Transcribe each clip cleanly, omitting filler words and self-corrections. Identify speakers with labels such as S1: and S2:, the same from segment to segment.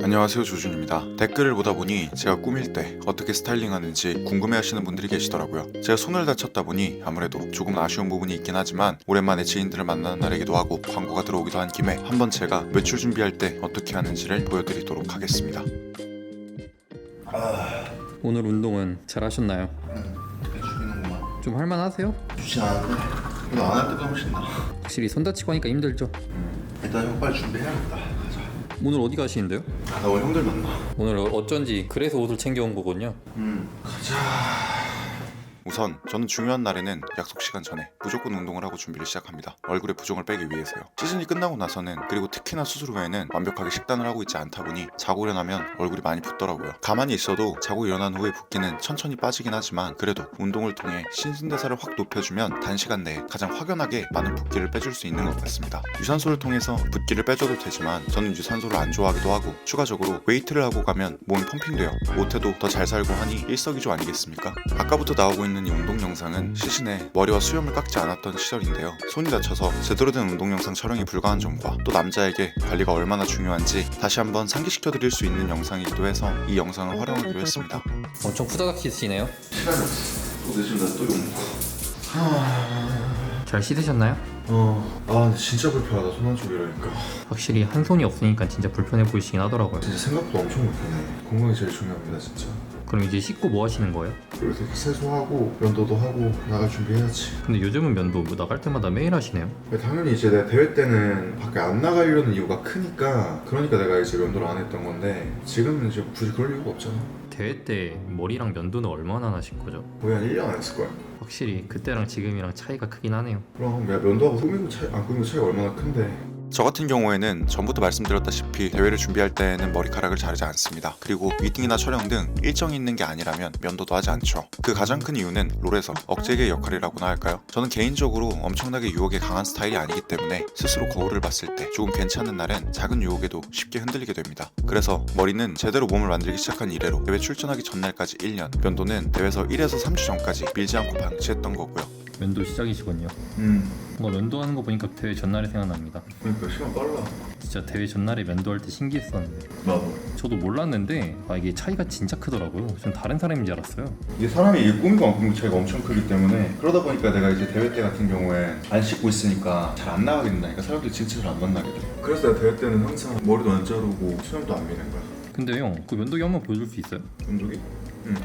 S1: 안녕하세요, 조준입니다. 댓글을 보다 보니 제가 꾸밀 때 어떻게 스타일링하는지 궁금해하시는 분들이 계시더라고요. 제가 손을 다쳤다 보니 아무래도 조금 아쉬운 부분이 있긴 하지만 오랜만에 지인들을 만나는 날이기도 하고 광고가 들어오기도 한 김에 한번 제가 외출 준비할 때 어떻게 하는지를 보여드리도록 하겠습니다.
S2: 오늘 운동은 잘 하셨나요?
S3: 죽이는구만.
S2: 좀 할만하세요?
S3: 좋진 않은데 이거 안 할 때가 훨씬 나아.
S2: 확실히 손 다치고 하니까 힘들죠?
S3: 일단 형 빨리 준비해야겠다. 가자.
S2: 오늘 어디 가시는데요?
S3: 나 오늘 형들 만나.
S2: 오늘 어쩐지 그래서 옷을 챙겨온 거군요.
S3: 가자.
S1: 우선 저는 중요한 날에는 약속 시간 전에 무조건 운동을 하고 준비를 시작합니다. 얼굴에 부종을 빼기 위해서요. 시즌이 끝나고 나서는, 그리고 특히나 수술 후에는 완벽하게 식단을 하고 있지 않다 보니 자고 일어나면 얼굴이 많이 붓더라고요. 가만히 있어도 자고 일어난 후에 붓기는 천천히 빠지긴 하지만 그래도 운동을 통해 신진대사를 확 높여주면 단시간 내에 가장 확연하게 많은 붓기를 빼줄 수 있는 것 같습니다. 유산소를 통해서 붓기를 빼줘도 되지만 저는 유산소를 안 좋아하기도 하고, 추가적으로 웨이트를 하고 가면 몸이 펌핑돼요. 못해도 더 잘 살고 하니 일석이조 아니겠습니까? 아까부터 나오고 있는 이 운동 영상은 시즌에 머리와 수염을 깎지 않았던 시절인데요. 손이 다쳐서 제대로 된 운동 영상 촬영이 불가한 점과 또 남자에게 관리가 얼마나 중요한지 다시 한번 상기시켜드릴 수 있는 영상이기도 해서 이 영상을 활용하기로 했습니다.
S2: 엄청 후다닥 씻으시네요.
S3: 시간이 없어. 또 늦으면 나또 욕 먹어.
S2: 잘 씻으셨나요?
S3: 근데 진짜 불편하다. 손 한쪽 이러니까.
S2: 확실히 한 손이 없으니까 진짜 불편해 보이시긴 하더라고요.
S3: 진짜 생각보다 엄청 불편해. 건강이 제일 중요합니다, 진짜.
S2: 그럼 이제 씻고 뭐 하시는 거예요?
S3: 이렇게 세수하고 면도도 하고 나갈 준비해야지.
S2: 근데 요즘은 면도 나갈 때마다 매일 하시네요.
S3: 당연히 이제 내가 대회 때는 밖에 안 나가려는 이유가 크니까, 그러니까 내가 이제 면도를 안 했던 건데 지금은 이제 굳이 그럴 이유가 없잖아.
S2: 대회 때 머리랑 면도는 얼마나 하신 거죠?
S3: 거의 한 1년 안 했을 거야.
S2: 확실히 그때랑 지금이랑 차이가 크긴 하네요.
S3: 그럼 내가 면도하고 꾸미고 안 꾸미고 차이가 얼마나 큰데.
S1: 저 같은 경우에는 전부터 말씀드렸다시피 대회를 준비할 때는 머리카락을 자르지 않습니다. 그리고 미팅이나 촬영 등 일정이 있는 게 아니라면 면도도 하지 않죠. 그 가장 큰 이유는 롤에서 억제기의 역할이라고나 할까요? 저는 개인적으로 엄청나게 유혹에 강한 스타일이 아니기 때문에 스스로 거울을 봤을 때 조금 괜찮은 날엔 작은 유혹에도 쉽게 흔들리게 됩니다. 그래서 머리는 제대로 몸을 만들기 시작한 이래로 대회 출전하기 전날까지 1년, 면도는 대회에서 1에서 3주 전까지 밀지 않고 방치했던 거고요.
S2: 면도 시작이시군요. 뭔가 면도하는 거 보니까 대회 전날이 생각납니다.
S3: 그러니까 시간 빨라.
S2: 진짜 대회 전날에 면도할 때 신기했었는데
S3: 나도.
S2: 저도 몰랐는데 이게 차이가 진짜 크더라고요. 전 다른 사람인 줄 알았어요.
S3: 이게 사람이 이게 꾸미고 안 꾸미고 차이가 엄청 크기 때문에, 그러다 보니까 내가 이제 대회 때 같은 경우에 안 씻고 있으니까 잘 안 나가게 된다니까. 사람들이 진짜 잘 안 만나게 돼. 그래서 내가 대회 때는 항상 머리도 안 자르고 수염도 안 미는 거야.
S2: 근데 형, 그 면도기 한번 보여줄 수 있어요?
S3: 면도기? 응.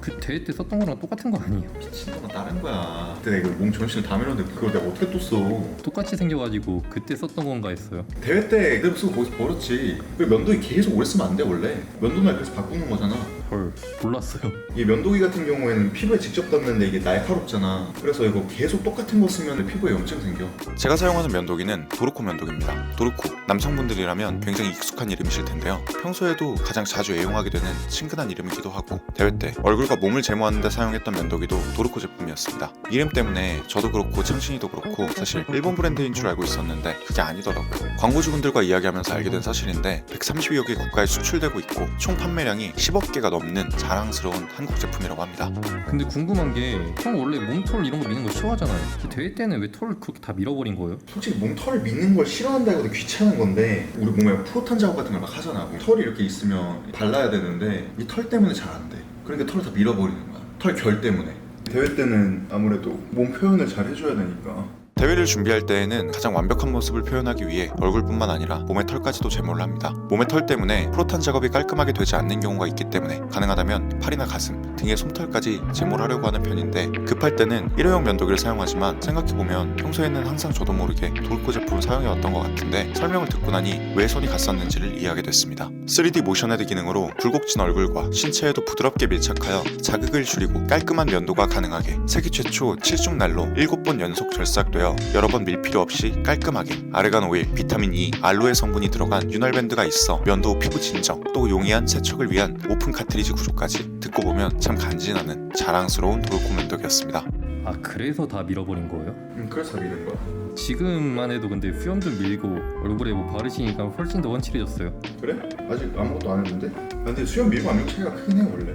S2: 그 대회 때 썼던 거랑 똑같은 거 아니에요?
S3: 미친놈아, 다른 거야. 그때 내가 몸 전신을 다 밀었는데 그걸 내가 어떻게 또 써?
S2: 똑같이 생겨가지고 그때 썼던 건가 했어요.
S3: 대회 때 그대로 쓰고 거기서 버렸지. 그 면도기 계속 오래 쓰면 안 돼 원래. 면도날 그래서 바꾸는 거잖아.
S2: 헐, 몰랐어요.
S3: 이 면도기 같은 경우에는 피부에 직접 닿는데 이게 날카롭잖아. 그래서 이거 계속 똑같은 거 쓰면 피부에 염증 생겨.
S1: 제가 사용하는 면도기는 도르코 면도기입니다. 도르코, 남성분들이라면 굉장히 익숙한 이름이실 텐데요. 평소에도 가장 자주 애용하게 되는 친근한 이름이기도 하고, 대회 때 얼굴과 몸을 제모하는 데 사용했던 면도기도 도르코 제품이었습니다. 이름 때문에 저도 그렇고 창신이도 그렇고 사실 일본 브랜드인 줄 알고 있었는데 그게 아니더라고요. 광고주분들과 이야기하면서 알게 된 사실인데 130여 개 국가에 수출되고 있고 총 판매량이 10억 개가 넘는 자랑스러운 한국 제품이라고 합니다.
S2: 근데 궁금한 게 형 원래 몸털 이런 거 미는 거 싫어하잖아요. 대회 때는 왜 털을 그렇게 다 밀어버린 거예요?
S3: 솔직히 몸털을 미는 걸 싫어한다고도 귀찮은 건데, 우리 몸에 프로탄 작업 같은 걸 막 하잖아. 털이 이렇게 있으면 발라야 되는데 이 털 때문에 잘 안 돼. 그러니까 털을 다 밀어버리는 거야. 털 결 때문에. 대회 때는 아무래도 몸 표현을 잘 해줘야 되니까.
S1: 대회를 준비할 때에는 가장 완벽한 모습을 표현하기 위해 얼굴뿐만 아니라 몸의 털까지도 제모를 합니다. 몸의 털 때문에 프로탄 작업이 깔끔하게 되지 않는 경우가 있기 때문에 가능하다면 팔이나 가슴, 등의 솜털까지 제모를 하려고 하는 편인데, 급할 때는 일회용 면도기를 사용하지만 생각해보면 평소에는 항상 저도 모르게 도르코 제품을 사용해왔던 것 같은데 설명을 듣고 나니 왜 손이 갔었는지를 이해하게 됐습니다. 3D 모션 헤드 기능으로 굴곡진 얼굴과 신체에도 부드럽게 밀착하여 자극을 줄이고 깔끔한 면도가 가능하게 세계 최초 7중날로 7번 연속 절삭되어 여러 번 밀 필요 없이 깔끔하게 아르간 오일, 비타민 E, 알로에 성분이 들어간 윤활 밴드가 있어 면도 후 피부 진정, 또 용이한 세척을 위한 오픈 카트리지 구조까지, 듣고 보면 참 간지나는 자랑스러운 도르코 면도기였습니다.
S2: 아, 그래서 다 밀어버린 거예요?
S3: 그래서 미는 거야.
S2: 지금만 해도 근데 수염 좀 밀고 얼굴에 뭐 바르시니까 훨씬 더 훤칠해졌어요.
S3: 그래? 아직 아무것도 안 했는데? 근데 수염 밀고 안 밀고 차이가 크긴 해 원래.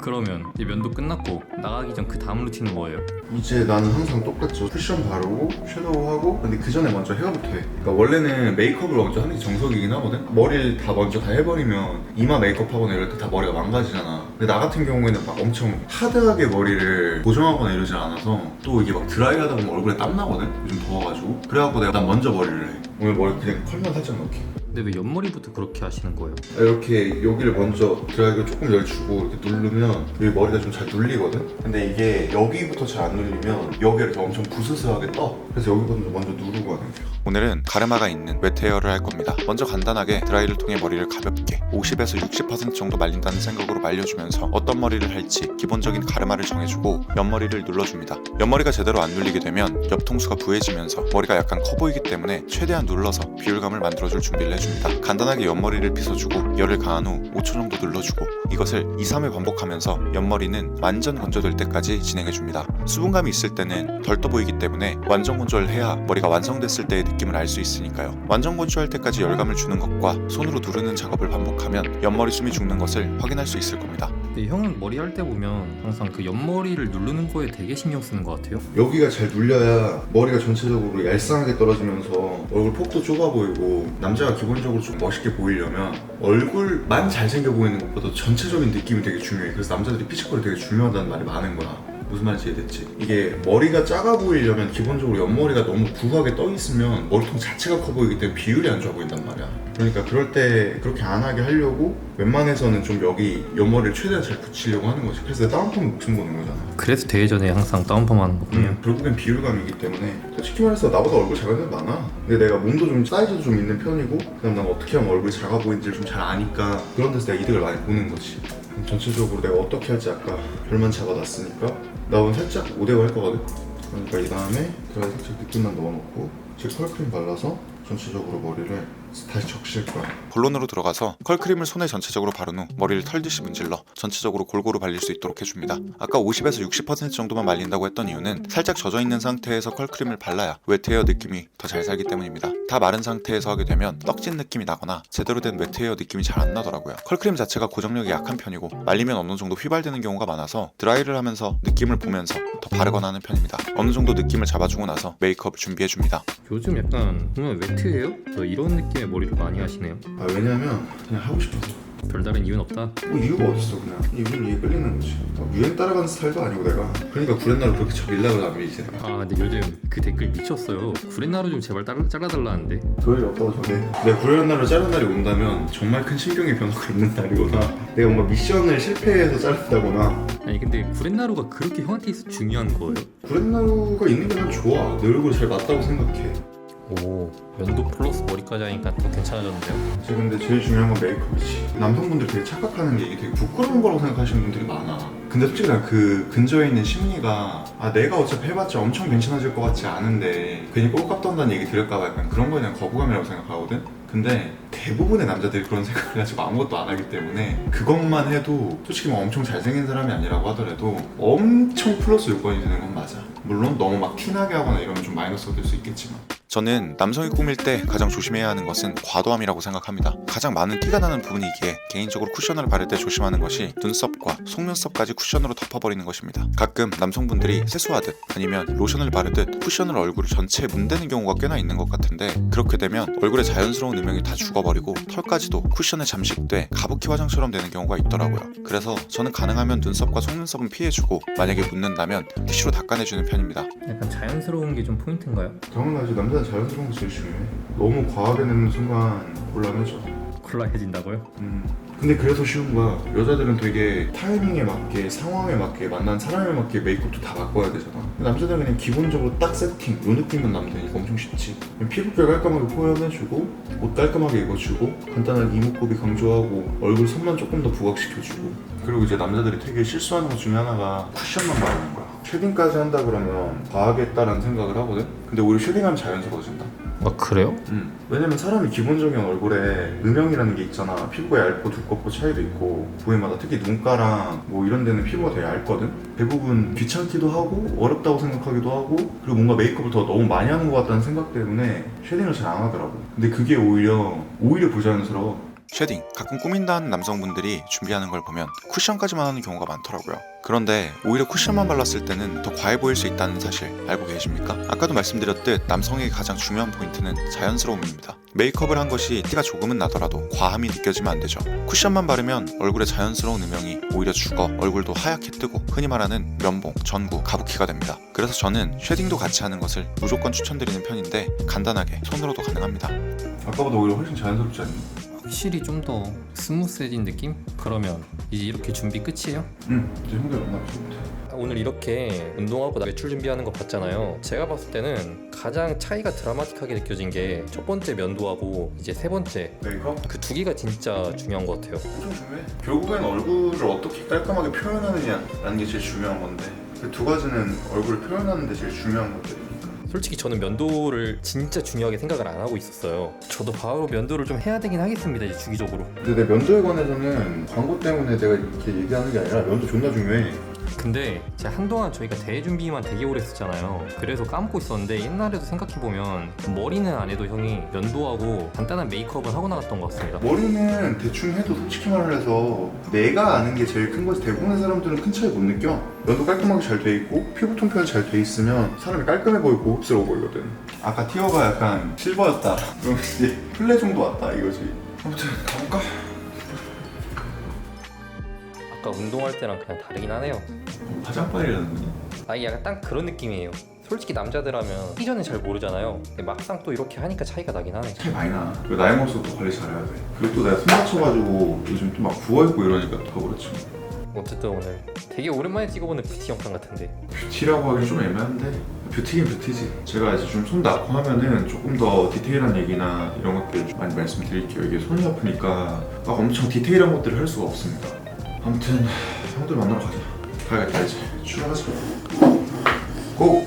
S2: 그러면 이제 면도 끝났고 나가기 전 그 다음 루틴은 뭐예요?
S3: 이제 나는 항상 똑같죠. 쿠션 바르고 섀도우하고, 근데 그 전에 먼저 헤어부터 해. 그러니까 원래는 메이크업을 먼저 하는 게 정석이긴 하거든. 머리를 다 먼저 다 해버리면 이마 메이크업하거나 이럴 때 다 머리가 망가지잖아. 근데 나 같은 경우에는 막 엄청 하드하게 머리를 고정하거나 이러질 않아서 또 이게 막 드라이하다 보면 얼굴에 땀 나거든. 요즘 더워가지고. 그래갖고 내가 난 먼저 머리를 해. 오늘 머리 그냥 컬만 살짝 넣게.
S2: 근데 왜 옆머리부터 그렇게 하시는 거예요?
S3: 이렇게 여기를 먼저 드라이기를 조금 열주고 이렇게 누르면 여기 머리가 좀 잘 눌리거든? 근데 이게 여기부터 잘 안 눌리면 여기가 이렇게 엄청 부스스하게 떠. 그래서 여기부터 먼저 누르고 하는 거야.
S1: 오늘은 가르마가 있는 웨트 헤어를 할 겁니다. 먼저 간단하게 드라이를 통해 머리를 가볍게 50에서 60% 정도 말린다는 생각으로 말려주면서 어떤 머리를 할지 기본적인 가르마를 정해주고 옆머리를 눌러줍니다. 옆머리가 제대로 안 눌리게 되면 옆통수가 부해지면서 머리가 약간 커 보이기 때문에 최대한 눌러서 비율감을 만들어줄 준비를 해줍니다. 간단하게 옆머리를 빗어주고 열을 가한 후 5초 정도 눌러주고 이것을 2-3회 반복하면서 옆머리는 완전 건조될 때까지 진행해줍니다. 수분감이 있을 때는 덜 떠 보이기 때문에 완전 건조를 해야 머리가 완성됐을 때의 느낌을 알 수 있으니까요. 완전 건조할 때까지 열감을 주는 것과 손으로 누르는 작업을 반복하면 옆머리 숨이 죽는 것을 확인할 수 있을 겁니다.
S2: 근데 형은 머리 할 때 보면 항상 그 옆머리를 누르는 거에 되게 신경 쓰는 것 같아요.
S3: 여기가 잘 눌려야 머리가 전체적으로 얄쌍하게 떨어지면서 얼굴 폭도 좁아 보이고, 남자가 기본적으로 좀 멋있게 보이려면 얼굴만 잘생겨 보이는 것보다 전체적인 느낌이 되게 중요해. 그래서 남자들이 피지컬이 되게 중요하다는 말이 많은 거야. 무슨 말인지 이해됐지? 이게 머리가 작아 보이려면 기본적으로 옆머리가 너무 부하게 떠 있으면 머리통 자체가 커 보이기 때문에 비율이 안 좋아 보인단 말이야. 그러니까 그럴 때 그렇게 안 하게 하려고 웬만해서는 좀 여기 옆머리를 최대한 잘 붙이려고 하는 거지. 그래서 다운펌 목숨 거는 거잖아.
S2: 그래서 대회 전에 항상 다운펌 하는 거군요.
S3: 결국엔 비율감이기 때문에 솔직히 말해서 나보다 얼굴 작은 애들 많아. 근데 내가 몸도 좀 사이즈도 좀 있는 편이고, 그다음 난 어떻게 하면 얼굴이 작아 보이는지를 좀 잘 아니까 그런 데서 내가 이득을 많이 보는 거지. 전체적으로 내가 어떻게 할지 아까 별만 잡아놨으니까 나 오늘 살짝 5대5 할 거거든. 그러니까 이 다음에 드라이 살짝 느낌만 넣어놓고 지금 컬크림 발라서 전체적으로 머리를 다시 적실 거야.
S1: 본론으로 들어가서 컬크림을 손에 전체적으로 바른 후 머리를 털듯이 문질러 전체적으로 골고루 발릴 수 있도록 해줍니다. 아까 50에서 60% 정도만 말린다고 했던 이유는 살짝 젖어있는 상태에서 컬크림을 발라야 웨트 헤어 느낌이 더 잘 살기 때문입니다. 다 마른 상태에서 하게 되면 떡진 느낌이 나거나 제대로 된 웨트 헤어 느낌이 잘 안 나더라고요. 컬크림 자체가 고정력이 약한 편이고 말리면 어느 정도 휘발되는 경우가 많아서 드라이를 하면서 느낌을 보면서 더 바르거나 하는 편입니다. 어느 정도 느낌을 잡아주고 나서 메이크업을 준비해줍니다.
S2: 요즘 약간 보면 웨트예요? 저 이런 느낌의 머리를 많이 하시네요.
S3: 아, 왜냐면 그냥 하고 싶어서.
S2: 별다른 이유는 없다.
S3: 뭐 이유가 어딨어. 그냥 이분 이게 끌리는 거지. 유행 따라가는 스타일도 아니고 내가. 그러니까 구렛나루 그렇게 저 밀라고 안 밀지 내가.
S2: 아 근데 요즘 그 댓글 미쳤어요. 구렛나루 좀 제발 잘라달라는데.
S3: 그럴 일 없다고 저게. 내가 구렛나루 자른 날이 온다면 정말 큰 심경의 변화가 있는 날이거나, 내가 뭔가 미션을 실패해서 자른다거나.
S2: 아니 근데 구렛나루가 그렇게 형한테 있어 중요한 거예요?
S3: 구렛나루가 있는 게 난 좋아. 내 얼굴에 잘 맞다고 생각해.
S2: 오 면도 플러스 머리까지 하니까 더 괜찮아졌는데요?
S3: 지금 근데 제일 중요한 건 메이크업이지. 남성분들 되게 착각하는 게 이게 되게 부끄러운 거라고 생각하시는 분들이 많아. 근데 솔직히 난 그 근처에 있는 심리가, 아 내가 어차피 해봤자 엄청 괜찮아질 것 같지 않은데 괜히 꼴값 떤다는 얘기 들을까봐 약간 그런 거에 대한 거부감이라고 생각하거든? 근데 대부분의 남자들이 그런 생각을 가지고 아무것도 안 하기 때문에 그것만 해도 솔직히 뭐 엄청 잘생긴 사람이 아니라고 하더라도 엄청 플러스 요건이 되는 건 맞아. 물론 너무 막 티나게 하거나 이러면 좀 마이너스가 될 수 있겠지만.
S1: 저는 남성이 꾸밀 때 가장 조심해야 하는 것은 과도함이라고 생각합니다. 가장 많은 티가 나는 부분이기에 개인적으로 쿠셔너를 바를 때 조심하는 것이 눈썹과 속눈썹까지 쿠셔너로 덮어버리는 것입니다. 가끔 남성분들이 세수하듯 아니면 로션을 바르듯 쿠셔너를 얼굴 전체에 문대는 경우가 꽤나 있는 것 같은데, 그렇게 되면 얼굴의 자연스러운 음영이 다 죽어버리고 털까지도 쿠션에 잠식돼 가부키 화장처럼 되는 경우가 있더라고요. 그래서 저는 가능하면 눈썹과 속눈썹은 피해주고 만약에 묻는다면 티슈로 닦아내주는 편입니다.
S2: 약간 자연스러운 게 좀 포인트인가요?
S3: 당연하지. 남자는 자연스러운 게 제일 중요해. 너무 과하게 내는 순간 곤란해져.
S2: 곤란해진다고요?
S3: 근데 그래서 쉬운 거야. 여자들은 되게 타이밍에 맞게, 상황에 맞게, 만난 사람에 맞게 메이크업도 다 바꿔야 되잖아. 근데 남자들은 그냥 기본적으로 딱 세팅, 요 느낌만 나면 되니까 엄청 쉽지. 피부결 깔끔하게 표현해주고, 옷 깔끔하게 입어주고, 간단하게 이목구비 강조하고, 얼굴 선만 조금 더 부각시켜주고. 그리고 이제 남자들이 되게 실수하는 것 중에 하나가 쿠션만 바르는 거야. 쉐딩까지 한다 그러면 과하겠다라는 생각을 하거든? 근데 오히려 쉐딩하면 자연스러워진다.
S2: 아 그래요?
S3: 왜냐면 사람이 기본적인 얼굴에 음영이라는 게 있잖아. 피부가 얇고 두껍고 차이도 있고, 부위마다 특히 눈가랑 뭐 이런 데는 피부가 되게 얇거든? 대부분 귀찮기도 하고 어렵다고 생각하기도 하고, 그리고 뭔가 메이크업을 더 너무 많이 하는 것 같다는 생각 때문에 쉐딩을 잘 안 하더라고. 근데 그게 오히려 부자연스러워.
S1: 쉐딩, 가끔 꾸민다는 남성분들이 준비하는 걸 보면 쿠션까지만 하는 경우가 많더라고요. 그런데 오히려 쿠션만 발랐을 때는 더 과해 보일 수 있다는 사실 알고 계십니까? 아까도 말씀드렸듯 남성에게 가장 중요한 포인트는 자연스러움입니다. 메이크업을 한 것이 티가 조금은 나더라도 과함이 느껴지면 안 되죠. 쿠션만 바르면 얼굴에 자연스러운 음영이 오히려 죽어 얼굴도 하얗게 뜨고 흔히 말하는 면봉, 전구, 가부키가 됩니다. 그래서 저는 쉐딩도 같이 하는 것을 무조건 추천드리는 편인데 간단하게 손으로도 가능합니다.
S3: 아까보다 오히려 훨씬 자연스럽지 않니?
S2: 확실히 좀 더 스무스해진 느낌? 그러면 이제 이렇게 준비 끝이에요?
S3: 이제 형들 만나보지 못해.
S2: 오늘 이렇게 운동하고 외출 준비하는 거 봤잖아요. 제가 봤을 때는 가장 차이가 드라마틱하게 느껴진 게 첫 번째 면도하고 이제 세 번째
S3: 메이크업?
S2: 그 두 개가 진짜 중요한 것 같아요.
S3: 엄청 중요해. 결국엔 얼굴을 어떻게 깔끔하게 표현하느냐라는 게 제일 중요한 건데 그 두 가지는 얼굴을 표현하는 데 제일 중요한 것들이니까.
S2: 솔직히 저는 면도를 진짜 중요하게 생각을 안 하고 있었어요. 저도 바로 면도를 좀 해야 되긴 하겠습니다, 이제 주기적으로.
S3: 근데 내 면도에 관해서는 광고 때문에 내가 이렇게 얘기하는 게 아니라 면도 존나 중요해.
S2: 근데 제가 한동안 저희가 대회 준비만 되게 오래 했었잖아요. 그래서 까먹고 있었는데 옛날에도 생각해보면 머리는 안 해도 형이 면도하고 간단한 메이크업은 하고 나갔던 것 같습니다.
S3: 머리는 대충 해도 솔직히 말을 해서 내가 아는 게 제일 큰 거지. 대부분의 사람들은 큰 차이 못 느껴. 면도 깔끔하게 잘 돼 있고 피부톤 표현 잘 돼 있으면 사람이 깔끔해 보이고 고급스러워 보이거든. 아까 티어가 약간 실버였다. 그럼 이제 플레 정도 왔다 이거지. 아무튼 가볼까?
S2: 아까 운동할 때랑 그냥 다르긴 하네요.
S3: 화장빨이라는 거니?
S2: 아, 이게 약간 딱 그런 느낌이에요. 솔직히 남자들 하면 이전에 잘 모르잖아요. 근데 막상 또 이렇게 하니까 차이가 나긴 하네.
S3: 차이 많이 나. 그리고 나이 먹어서도 관리 잘해야 돼. 그리고 또 내가 손 다쳐가지고 요즘 또 막 부어있고 이러니까 더 그렇지.
S2: 어쨌든 오늘 되게 오랜만에 찍어보는 뷰티 영상 같은데
S3: 뷰티라고 하기 좀 애매한데 뷰티긴 뷰티지. 제가 이제 좀 손 닿고 하면은 조금 더 디테일한 얘기나 이런 것들 좀 많이 말씀드릴게요. 이게 손이 아프니까 막 엄청 디테일한 것들을 할 수가 없습니다. 아무튼 형들 만나러 가자. 가야겠다 이제. 출발하자. 고!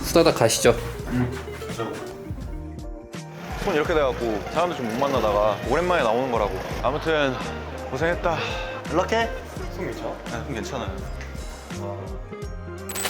S2: 후다닥 가시죠.
S1: 손 이렇게 돼갖고 사람들 좀 못 만나다가 오랜만에 나오는 거라고. 아무튼 고생했다. 연락해. 손 괜찮아? 네, 손 괜찮아요.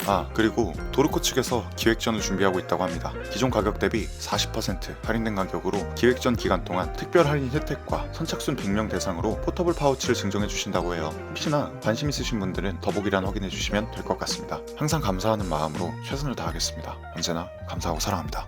S1: 아, 그리고 도르코 측에서 기획전을 준비하고 있다고 합니다. 기존 가격 대비 40% 할인된 가격으로 기획전 기간 동안 특별 할인 혜택과 선착순 100명 대상으로 포터블 파우치를 증정해 주신다고 해요. 혹시나 관심 있으신 분들은 더보기란 확인해 주시면 될 것 같습니다. 항상 감사하는 마음으로 최선을 다하겠습니다. 언제나 감사하고 사랑합니다.